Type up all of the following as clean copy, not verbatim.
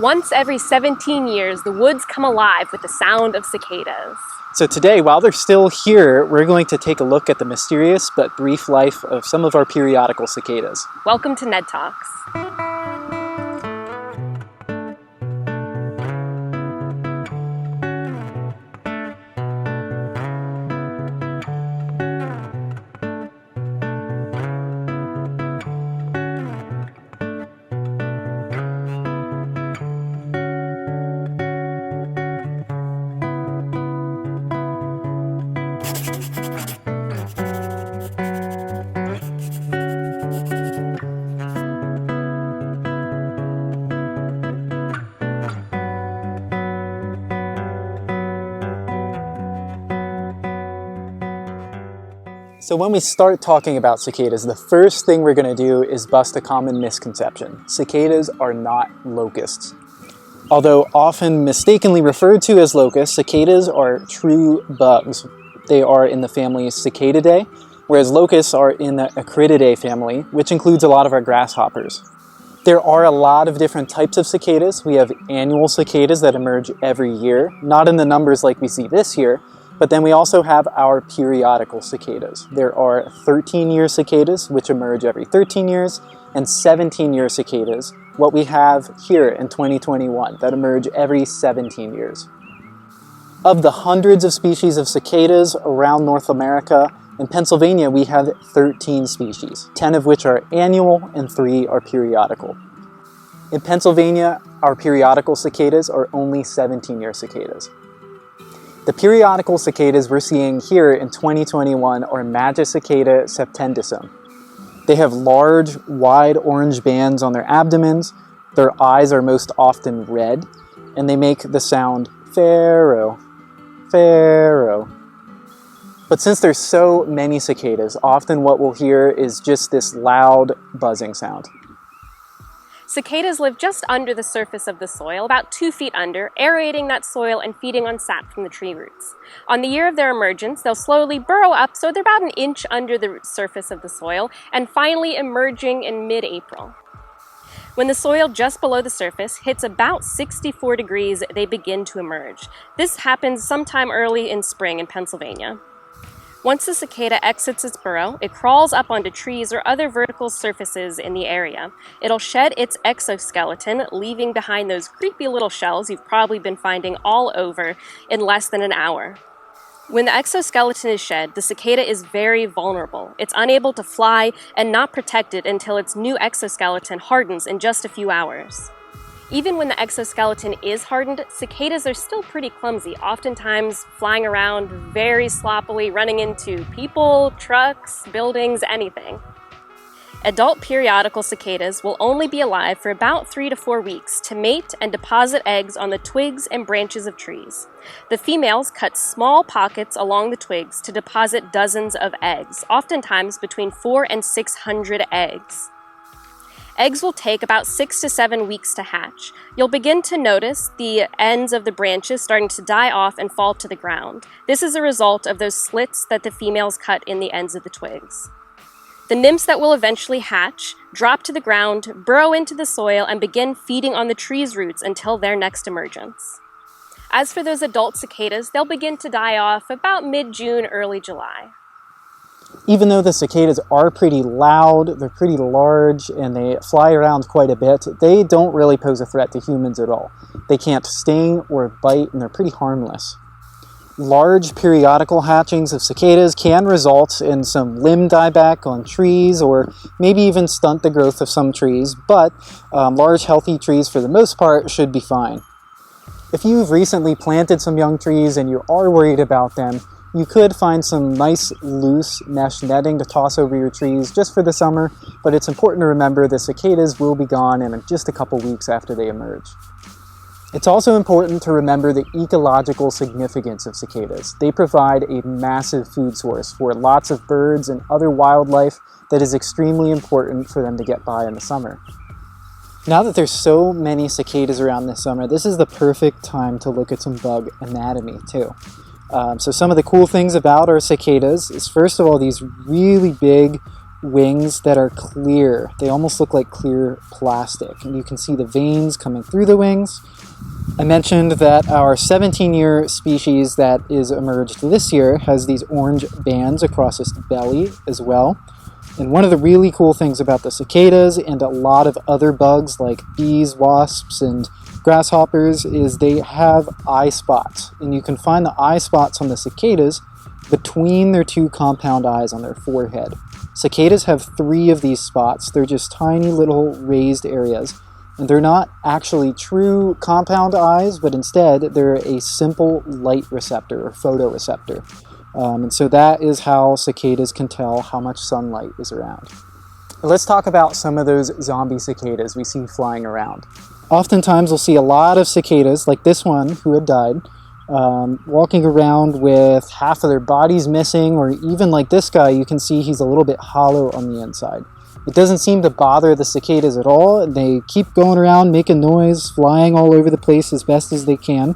Once every 17 years, the woods come alive with the sound of cicadas. So today, while they're still here, we're going to take a look at the mysterious but brief life of some of our periodical cicadas. Welcome to Nedtalks. So when we start talking about cicadas, the first thing we're going to do is bust a common misconception. Cicadas are not locusts. Although often mistakenly referred to as locusts, cicadas are true bugs. They are in the family Cicadidae, whereas locusts are in the Acrididae family, which includes a lot of our grasshoppers. There are a lot of different types of cicadas. We have annual cicadas that emerge every year, not in the numbers like we see this year, but then we also have our periodical cicadas. There are 13-year cicadas, which emerge every 13 years, and 17-year cicadas, what we have here in 2021, that emerge every 17 years. Of the hundreds of species of cicadas around North America, in Pennsylvania we have 13 species, 10 of which are annual and 3 are periodical. In Pennsylvania, our periodical cicadas are only 17-year cicadas. The periodical cicadas we're seeing here in 2021 are Magicicada septendicum. They have large, wide orange bands on their abdomens, their eyes are most often red, and they make the sound pharaoh, pharaoh. But since there's so many cicadas, often what we'll hear is just this loud buzzing sound. Cicadas live just under the surface of the soil, about 2 feet under, aerating that soil and feeding on sap from the tree roots. On the year of their emergence, they'll slowly burrow up so they're about an inch under the surface of the soil, and finally emerging in mid-April. When the soil just below the surface hits about 64 degrees, they begin to emerge. This happens sometime early in spring in Pennsylvania. Once the cicada exits its burrow, it crawls up onto trees or other vertical surfaces in the area. It'll shed its exoskeleton, leaving behind those creepy little shells you've probably been finding all over in less than an hour. When the exoskeleton is shed, the cicada is very vulnerable. It's unable to fly and not protected until its new exoskeleton hardens in just a few hours. Even when the exoskeleton is hardened, cicadas are still pretty clumsy, oftentimes flying around very sloppily, running into people, trucks, buildings, anything. Adult periodical cicadas will only be alive for about 3 to 4 weeks to mate and deposit eggs on the twigs and branches of trees. The females cut small pockets along the twigs to deposit dozens of eggs, oftentimes between 400 and 600 eggs. Eggs will take about 6 to 7 weeks to hatch. You'll begin to notice the ends of the branches starting to die off and fall to the ground. This is a result of those slits that the females cut in the ends of the twigs. The nymphs that will eventually hatch drop to the ground, burrow into the soil, and begin feeding on the tree's roots until their next emergence. As for those adult cicadas, they'll begin to die off about mid-June, early July. Even though the cicadas are pretty loud, they're pretty large, and they fly around quite a bit, they don't really pose a threat to humans at all. They can't sting or bite, and they're pretty harmless. Large periodical hatchings of cicadas can result in some limb dieback on trees, or maybe even stunt the growth of some trees, but large healthy trees for the most part should be fine. If you've recently planted some young trees and you are worried about them, you could find some nice loose mesh netting to toss over your trees just for the summer, but it's important to remember the cicadas will be gone in just a couple weeks after they emerge. It's also important to remember the ecological significance of cicadas. They provide a massive food source for lots of birds and other wildlife that is extremely important for them to get by in the summer. Now that there's so many cicadas around this summer, this is the perfect time to look at some bug anatomy too. So some of the cool things about our cicadas is, first of all, these really big wings that are clear. They almost look like clear plastic, and you can see the veins coming through the wings. I mentioned that our 17-year species that is emerged this year has these orange bands across its belly as well. And one of the really cool things about the cicadas and a lot of other bugs like bees, wasps, and grasshoppers is they have eye spots. And you can find the eye spots on the cicadas between their two compound eyes on their forehead. Cicadas have 3 of these spots. They're just tiny little raised areas. And they're not actually true compound eyes, but instead they're a simple light receptor or photoreceptor. And so that is how cicadas can tell how much sunlight is around. Let's talk about some of those zombie cicadas we see flying around. Oftentimes we'll see a lot of cicadas, like this one who had died, walking around with half of their bodies missing, or even like this guy, you can see he's a little bit hollow on the inside. It doesn't seem to bother the cicadas at all. They keep going around, making noise, flying all over the place as best as they can.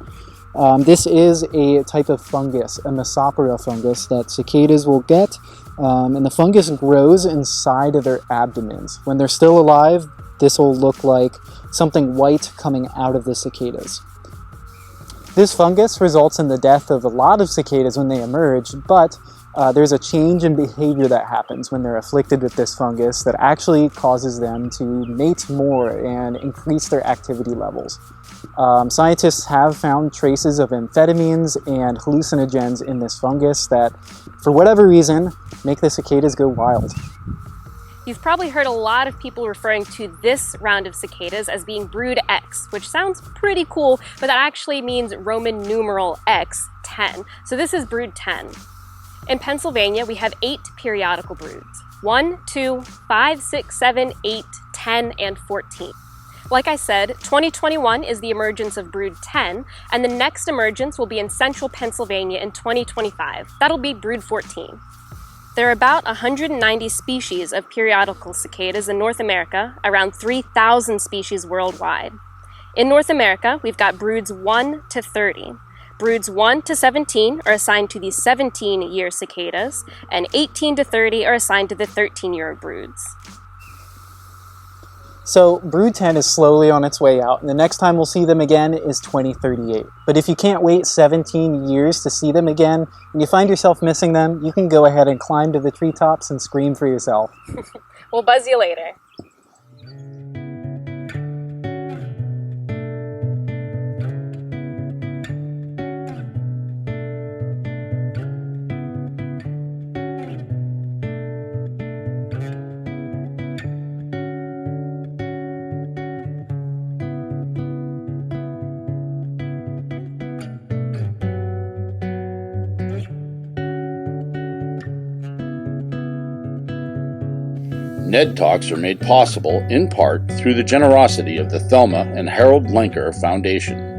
This is a type of fungus, a Mesospora fungus, that cicadas will get, and the fungus grows inside of their abdomens. When they're still alive, this will look like something white coming out of the cicadas. This fungus results in the death of a lot of cicadas when they emerge, but there's a change in behavior that happens when they're afflicted with this fungus that actually causes them to mate more and increase their activity levels. Scientists have found traces of amphetamines and hallucinogens in this fungus that, for whatever reason, make the cicadas go wild. You've probably heard a lot of people referring to this round of cicadas as being brood X, which sounds pretty cool, but that actually means Roman numeral X, 10. So this is brood 10. In Pennsylvania, we have 8 periodical broods. 1, 2, 5, 6, 7, 8, 10, and 14. Like I said, 2021 is the emergence of brood 10, and the next emergence will be in central Pennsylvania in 2025. That'll be brood 14. There are about 190 species of periodical cicadas in North America, around 3,000 species worldwide. In North America, we've got broods 1 to 30. Broods 1 to 17 are assigned to the 17-year cicadas, and 18 to 30 are assigned to the 13-year broods. So brood 10 is slowly on its way out, and the next time we'll see them again is 2038. But if you can't wait 17 years to see them again, and you find yourself missing them, you can go ahead and climb to the treetops and scream for yourself. We'll buzz you later. Nedtalks are made possible in part through the generosity of the Thelma and Harold Lenker Foundation.